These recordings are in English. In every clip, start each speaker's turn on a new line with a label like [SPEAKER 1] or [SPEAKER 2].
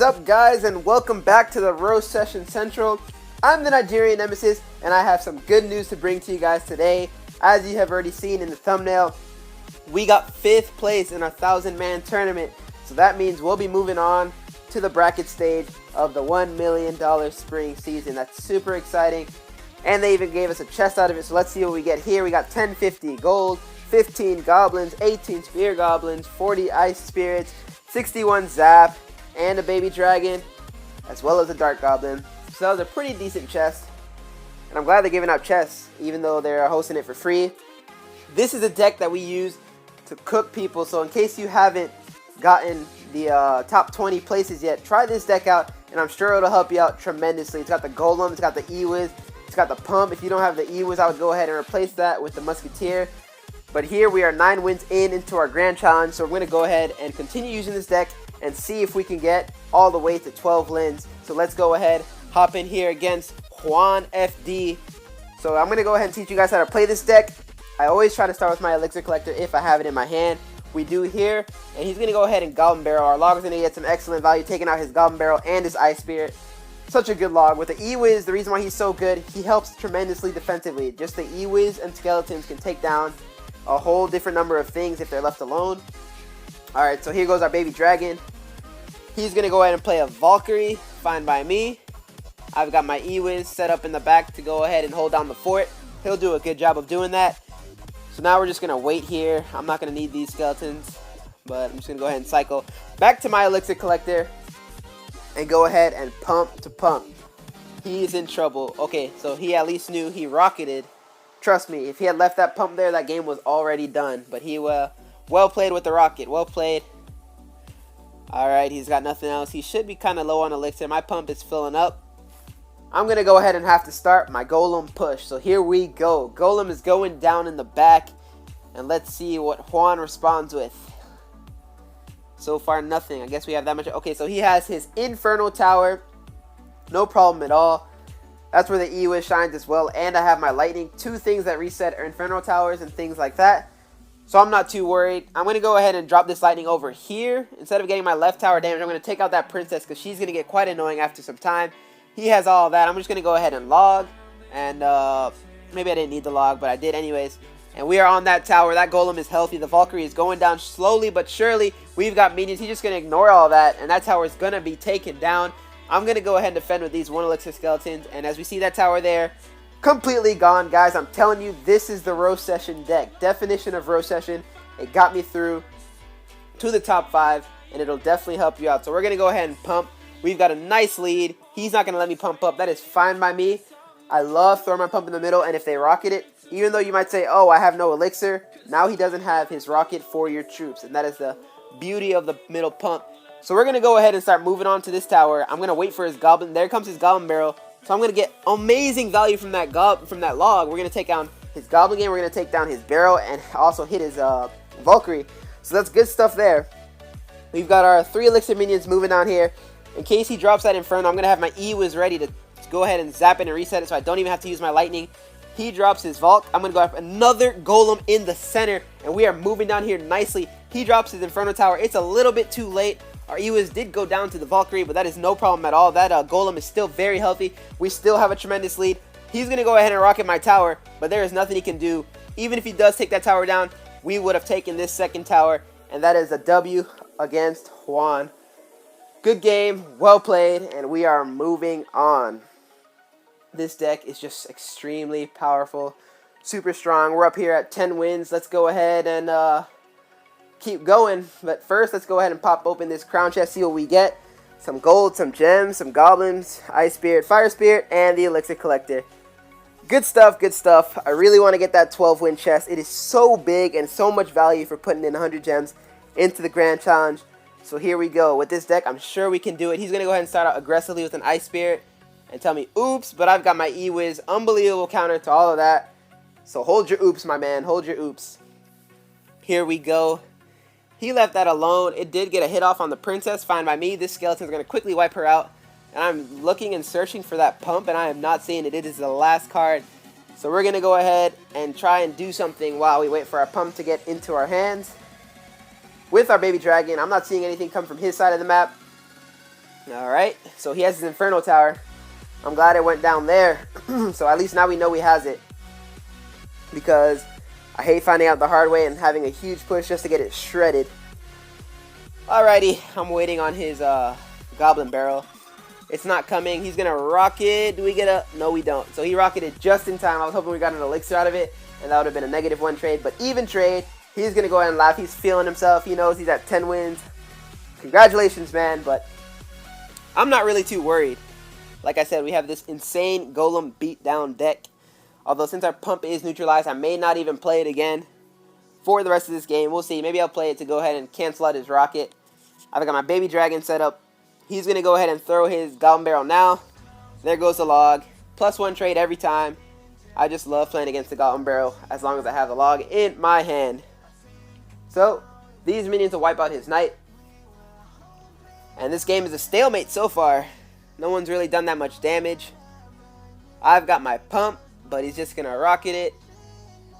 [SPEAKER 1] up, guys, and welcome back to the Roast Session Central. I'm the NigerianNemesis, and I have some good news to bring to you guys today. As you have already seen in the thumbnail, we got 5th place in our 1,000-man tournament, so that means we'll be moving on to the bracket stage of the $1 million spring season. That's super exciting, and they even gave us a chest out of it, so let's see what we get here. We got 1050 gold, 15 goblins, 18 spear goblins, 40 ice spirits, 61 zap, and a baby dragon, as well as a dark goblin. So that was a pretty decent chest, and I'm glad they're giving out chests, even though they're hosting it for free. This is a deck that we use to cook people, so in case you haven't gotten the top 20 places yet, try this deck out, and I'm sure it'll help you out tremendously. It's got the Golem, it's got the E-Wiz, it's got the Pump. If you don't have the E-Wiz, I would go ahead and replace that with the Musketeer. But here we are 9 wins into our grand challenge, so we're going to go ahead and continue using this deck and see if we can get all the way to 12 wins. So let's go ahead, hop in here against Juan FD. So I'm going to go ahead and teach you guys how to play this deck. I always try to start with my Elixir Collector if I have it in my hand. We do here, and he's going to go ahead and Goblin Barrel. Our log is going to get some excellent value, taking out his Goblin Barrel and his Ice Spirit. Such a good log. With the E-Wiz, the reason why he's so good, he helps tremendously defensively. Just the E-Wiz and Skeletons can take down a whole different number of things if they're left alone. Alright, so here goes our baby dragon. He's going to go ahead and play a Valkyrie, fine by me. I've got my E-Wiz set up in the back to go ahead and hold down the fort. He'll do a good job of doing that. So now we're just going to wait here. I'm not going to need these skeletons, but I'm just going to go ahead and cycle back to my Elixir Collector and go ahead and pump to pump. He's in trouble. Okay, so he at least knew he rocketed. Trust me, if he had left that pump there, that game was already done. But he well played with the rocket. Well played. Alright, he's got nothing else. He should be kind of low on elixir. My pump is filling up. I'm going to go ahead and have to start my Golem push. So here we go. Golem is going down in the back. And let's see what Juan responds with. So far, nothing. I guess we have that much. Okay, so he has his Inferno Tower. No problem at all. That's where the E-Wiz shines as well, and I have my Lightning. 2 things that reset are Inferno Towers and things like that. So I'm not too worried. I'm going to go ahead and drop this Lightning over here. Instead of getting my left tower damage, I'm going to take out that Princess because she's going to get quite annoying after some time. He has all of that. I'm just going to go ahead and log. And maybe I didn't need the log, but I did anyways. And we are on that tower. That Golem is healthy. The Valkyrie is going down slowly but surely. We've got minions. He's just going to ignore all that, and that tower is going to be taken down. I'm going to go ahead and defend with these 1 elixir skeletons, and as we see that tower there, completely gone, guys. I'm telling you, this is the Roast Session deck. Definition of Roast Session. It got me through to the top 5, and it'll definitely help you out. So we're going to go ahead and pump. We've got a nice lead. He's not going to let me pump up. That is fine by me. I love throwing my pump in the middle, and if they rocket it, even though you might say, oh, I have no elixir, now he doesn't have his rocket for your troops, and that is the beauty of the middle pump. So we're going to go ahead and start moving on to this tower. I'm going to wait for his goblin. There comes his Goblin Barrel. So I'm going to get amazing value from that log. We're going to take down his Goblin game. We're going to take down his Barrel and also hit his Valkyrie. So that's good stuff there. We've got our 3 elixir minions moving down here. In case he drops that Inferno, I'm going to have my E-Wiz ready to go ahead and zap it and reset it so I don't even have to use my Lightning. He drops his Valk. I'm going to go have another Golem in the center. And we are moving down here nicely. He drops his Inferno Tower. It's a little bit too late. Our E-Wiz did go down to the Valkyrie, but that is no problem at all. That Golem is still very healthy. We still have a tremendous lead. He's going to go ahead and rocket my tower, but there is nothing he can do. Even if he does take that tower down, we would have taken this second tower, and that is a W against Juan. Good game, well played, and we are moving on. This deck is just extremely powerful, super strong. We're up here at 10 wins. Let's go ahead and keep going, but first let's go ahead and pop open this crown chest, see what we get. Some gold, some gems, some goblins, ice spirit, fire spirit, and the elixir collector. Good stuff, good stuff. I really want to get that 12 win chest. It is so big and so much value for putting in 100 gems into the grand challenge. So here we go. With this deck, I'm sure we can do it. He's going to go ahead and start out aggressively with an ice spirit and tell me oops, but I've got my E-Wiz, unbelievable counter to all of that. So hold your oops, my man, hold your oops. Here we go. He left that alone. It did get a hit off on the princess. Fine by me. This skeleton is going to quickly wipe her out. And I'm looking and searching for that pump, and I am not seeing it. It is the last card. So we're going to go ahead and try and do something while we wait for our pump to get into our hands. With our baby dragon, I'm not seeing anything come from his side of the map. Alright, so he has his Inferno Tower. I'm glad it went down there. So at least now we know he has it. Because I hate finding out the hard way and having a huge push just to get it shredded. Alrighty, I'm waiting on his Goblin Barrel. It's not coming. He's going to rocket. Do we get a... No, we don't. So he rocketed just in time. I was hoping we got an elixir out of it, and that would have been a -1 trade. But even trade, he's going to go ahead and laugh. He's feeling himself. He knows he's at 10 wins. Congratulations, man. But I'm not really too worried. Like I said, we have this insane Golem beatdown deck. Although since our pump is neutralized, I may not even play it again for the rest of this game. We'll see. Maybe I'll play it to go ahead and cancel out his rocket. I've got my baby dragon set up. He's going to go ahead and throw his Goblin Barrel now. There goes the log. +1 trade every time. I just love playing against the Goblin Barrel as long as I have the log in my hand. So, these minions will wipe out his knight. And this game is a stalemate so far. No one's really done that much damage. I've got my pump, but he's just going to rocket it.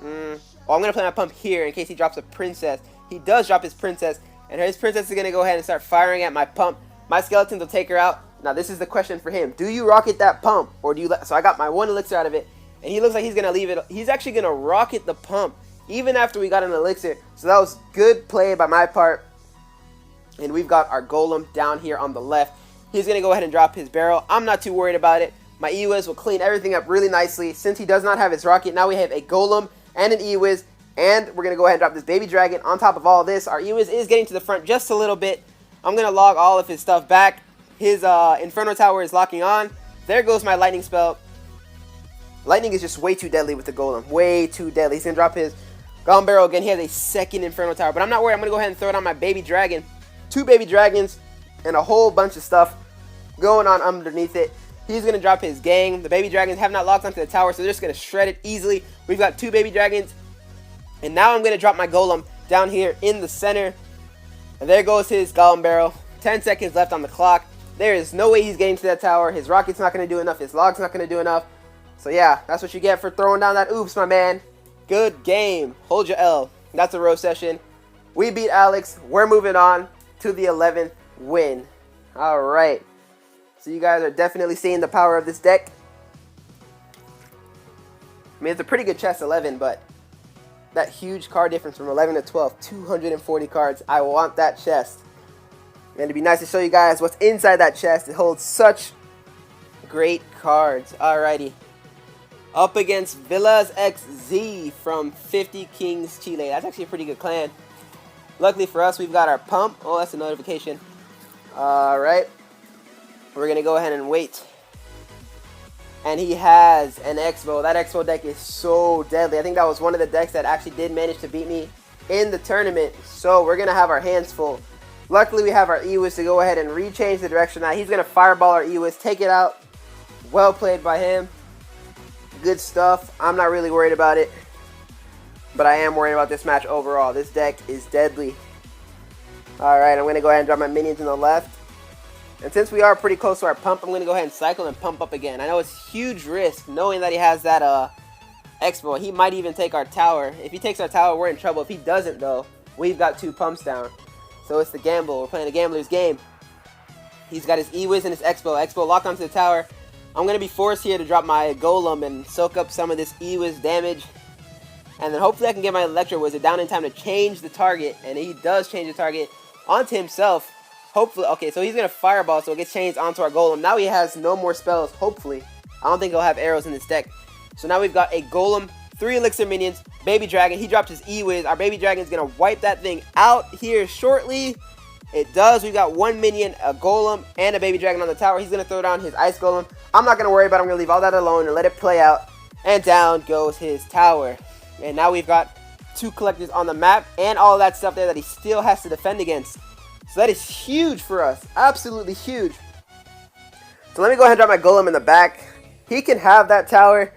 [SPEAKER 1] Well, I'm going to play my pump here in case he drops a princess. He does drop his princess, and his princess is going to go ahead and start firing at my pump. My skeletons will take her out. Now, this is the question for him. Do you rocket that pump, or do you let... So I got my 1 elixir out of it, and he looks like he's going to leave it. He's actually going to rocket the pump, even after we got an elixir. So that was good play by my part. And we've got our Golem down here on the left. He's going to go ahead and drop his barrel. I'm not too worried about it. My E-Wiz will clean everything up really nicely. Since he does not have his rocket, now we have a Golem and an E-Wiz. And we're going to go ahead and drop this baby dragon on top of all this. Our E-Wiz is getting to the front just a little bit. I'm going to log all of his stuff back. His Inferno Tower is locking on. There goes my lightning spell. Lightning is just way too deadly with the Golem. Way too deadly. He's going to drop his Goblin Barrel again. He has a second Inferno Tower. But I'm not worried. I'm going to go ahead and throw it on my baby dragon. 2 baby dragons and a whole bunch of stuff going on underneath it. He's going to drop his gang. The baby dragons have not locked onto the tower, so they're just going to shred it easily. We've got 2 baby dragons. And now I'm going to drop my Golem down here in the center. And there goes his Goblin Barrel. 10 seconds left on the clock. There is no way he's getting to that tower. His rocket's not going to do enough. His log's not going to do enough. So yeah, that's what you get for throwing down that oops, my man. Good game. Hold your L. That's a row session. We beat Alex. We're moving on to the 11th win. Alright. So you guys are definitely seeing the power of this deck. I mean, it's a pretty good chest, 11, but that huge card difference from 11 to 12, 240 cards. I want that chest. And it'd be nice to show you guys what's inside that chest. It holds such great cards. Alrighty. Up against Villas XZ from 50 Kings Chile. That's actually a pretty good clan. Luckily for us, we've got our pump. Oh, that's a notification. Alright. We're going to go ahead and wait. And he has an Expo. That Expo deck is so deadly. I think that was one of the decks that actually did manage to beat me in the tournament. So we're going to have our hands full. Luckily, we have our E-Wiz to go ahead and rechange the direction. Now, he's going to fireball our E-Wiz, take it out. Well played by him. Good stuff. I'm not really worried about it. But I am worried about this match overall. This deck is deadly. Alright, I'm going to go ahead and drop my minions on the left. And since we are pretty close to our pump, I'm going to go ahead and cycle and pump up again. I know it's huge risk knowing that he has that Expo. He might even take our tower. If he takes our tower, we're in trouble. If he doesn't, though, we've got 2 pumps down. So it's the gamble. We're playing a gambler's game. He's got his E-Wiz and his Expo. Expo locked onto the tower. I'm going to be forced here to drop my Golem and soak up some of this E-Wiz damage. And then hopefully I can get my Electro Wizard down in time to change the target. And he does change the target onto himself. Hopefully, okay, so he's going to Fireball, so it gets changed onto our Golem. Now he has no more spells, hopefully. I don't think he'll have arrows in this deck. So now we've got a Golem, 3 Elixir minions, Baby Dragon. He dropped his E-Wiz. Our Baby Dragon is going to wipe that thing out here shortly. It does. We've got 1 minion, a Golem, and a Baby Dragon on the tower. He's going to throw down his Ice Golem. I'm not going to worry about it. I'm going to leave all that alone and let it play out. And down goes his tower. And now we've got 2 collectors on the map and all that stuff there that he still has to defend against. So that is huge for us. Absolutely huge. So let me go ahead and drop my Golem in the back. He can have that tower.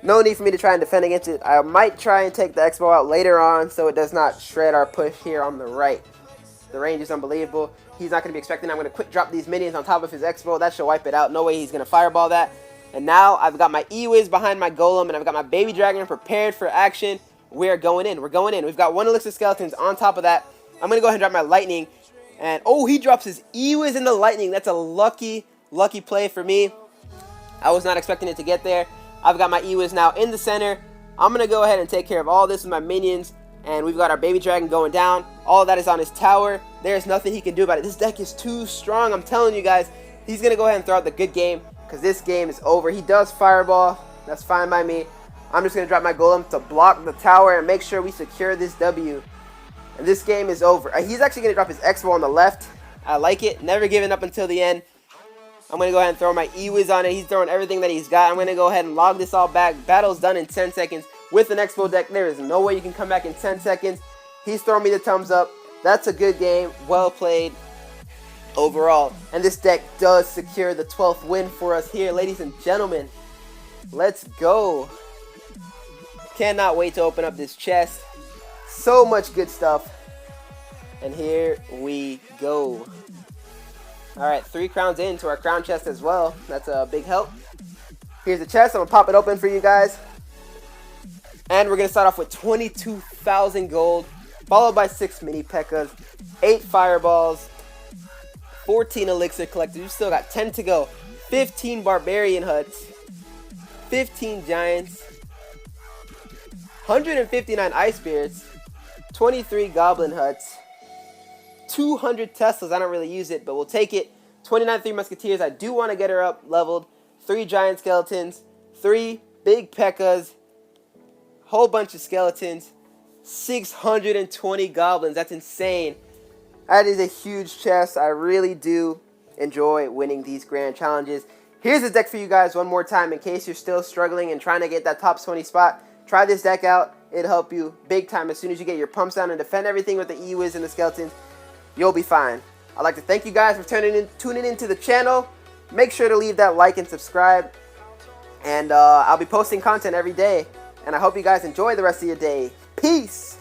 [SPEAKER 1] No need for me to try and defend against it. I might try and take the Expo out later on so it does not shred our push here on the right. The range is unbelievable. He's not going to be expecting. I'm going to quick drop these minions on top of his Expo. That should wipe it out. No way he's going to Fireball that. And now I've got my E-Wiz behind my Golem and I've got my Baby Dragon prepared for action. We're going in. We're going in. We've got 1 Elixir Skeletons on top of that. I'm going to go ahead and drop my Lightning. And, oh, he drops his E-Wiz in the lightning. That's a lucky play for me. I was not expecting it to get there. I've got my E-Wiz now in the center. I'm going to go ahead and take care of all this with my minions. And we've got our baby dragon going down. All of that is on his tower. There's nothing he can do about it. This deck is too strong. I'm telling you guys, he's going to go ahead and throw out the good game, because this game is over. He does fireball. That's fine by me. I'm just going to drop my golem to block the tower and make sure we secure this W. And this game is over. He's actually going to drop his X-Ball on the left. I like it. Never giving up until the end. I'm going to go ahead and throw my E-Wiz on it. He's throwing everything that he's got. I'm going to go ahead and log this all back. Battle's done in 10 seconds. With an X-Bow deck, there is no way you can come back in 10 seconds. He's throwing me the thumbs up. That's a good game. Well played overall. And this deck does secure the 12th win for us here, ladies and gentlemen. Let's go. Cannot wait to open up this chest. So much good stuff. And here we go. Alright, 3 crowns into our crown chest as well. That's a big help. Here's the chest. I'm going to pop it open for you guys. And we're going to start off with 22,000 gold, followed by 6 mini P.E.K.K.A.s, 8 fireballs, 14 elixir collectors. We've still got 10 to go. 15 barbarian huts, 15 giants, 159 ice spirits, 23 goblin huts, 200 Teslas. I don't really use it, but we'll take it. 29 3 musketeers. I do want to get her up leveled. 3 giant skeletons, 3 big P.E.K.K.A.s, whole bunch of skeletons, 620 goblins. That's insane. That is a huge chest. I really do enjoy winning these grand challenges. Here's the deck for you guys one more time in case you're still struggling and trying to get that top 20 spot. Try this deck out. It'll help you big time. As soon as you get your pumps down and defend everything with the E-Wiz and the skeletons, you'll be fine. I'd like to thank you guys for tuning into the channel. Make sure to leave that like and subscribe. And I'll be posting content every day. And I hope you guys enjoy the rest of your day. Peace!